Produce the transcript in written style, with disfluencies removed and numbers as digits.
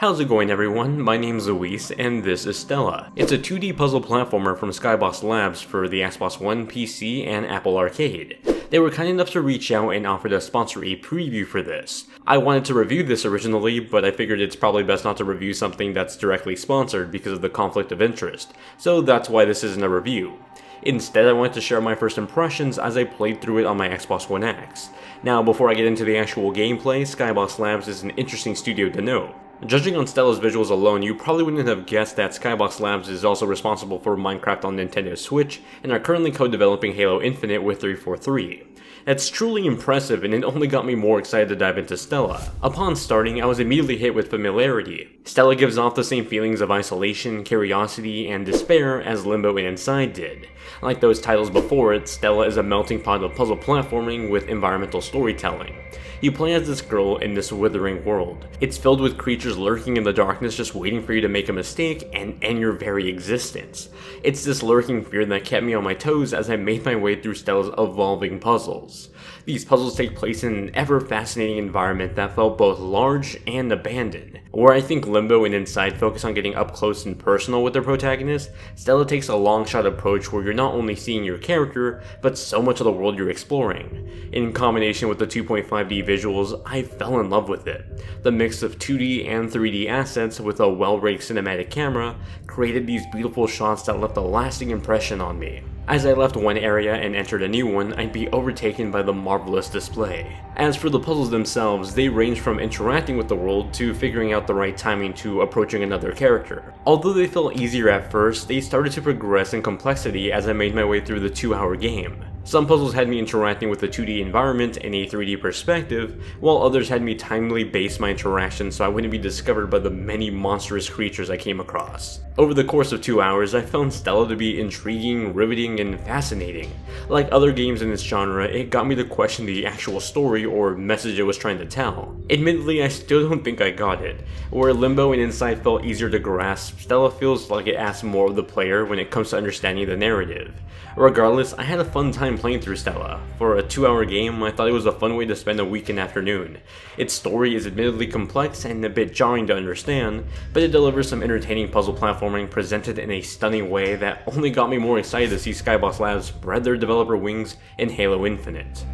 How's it going, everyone? My name's Luis, and this is Stela. It's a 2D puzzle platformer from Skybox Labs for the Xbox One, PC, and Apple Arcade. They were kind enough to reach out and offer to sponsor a preview for this. I wanted to review this originally, but I figured it's probably best not to review something that's directly sponsored because of the conflict of interest, so that's why this isn't a review. Instead, I wanted to share my first impressions as I played through it on my Xbox One X. Now, before I get into the actual gameplay, Skybox Labs is an interesting studio to know. Judging on Stela's visuals alone, you probably wouldn't have guessed that Skybox Labs is also responsible for Minecraft on Nintendo Switch and are currently co-developing Halo Infinite with 343. That's truly impressive, and it only got me more excited to dive into Stela. Upon starting, I was immediately hit with familiarity. Stela gives off the same feelings of isolation, curiosity, and despair as Limbo and Inside did. Like those titles before it, Stela is a melting pot of puzzle platforming with environmental storytelling. You play as this girl in this withering world. It's filled with creatures lurking in the darkness just waiting for you to make a mistake and end your very existence. It's this lurking fear that kept me on my toes as I made my way through Stela's evolving puzzles. These puzzles take place in an ever-fascinating environment that felt both large and abandoned. Where I think Limbo and Inside focus on getting up close and personal with their protagonist, Stela takes a long-shot approach where you're not only seeing your character, but so much of the world you're exploring. In combination with the 2.5D visuals, I fell in love with it. The mix of 2D and 3D assets with a well-rigged cinematic camera created these beautiful shots that left a lasting impression on me. As I left one area and entered a new one, I'd be overtaken by the marvelous display. As for the puzzles themselves, they range from interacting with the world to figuring out the right timing to approaching another character. Although they felt easier at first, they started to progress in complexity as I made my way through the 2-hour game. Some puzzles had me interacting with a 2D environment in a 3D perspective, while others had me timely base my interactions so I wouldn't be discovered by the many monstrous creatures I came across. Over the course of 2 hours, I found Stela to be intriguing, riveting, and fascinating. Like other games in this genre, it got me to question the actual story or message it was trying to tell. Admittedly, I still don't think I got it. Where Limbo and Inside felt easier to grasp, Stela feels like it asks more of the player when it comes to understanding the narrative. Regardless, I had a fun time playing through Stela. For a 2-hour game, I thought it was a fun way to spend a weekend afternoon. Its story is admittedly complex and a bit jarring to understand, but it delivers some entertaining puzzle platforming presented in a stunning way that only got me more excited to see Skybox Labs spread their developer wings in Halo Infinite.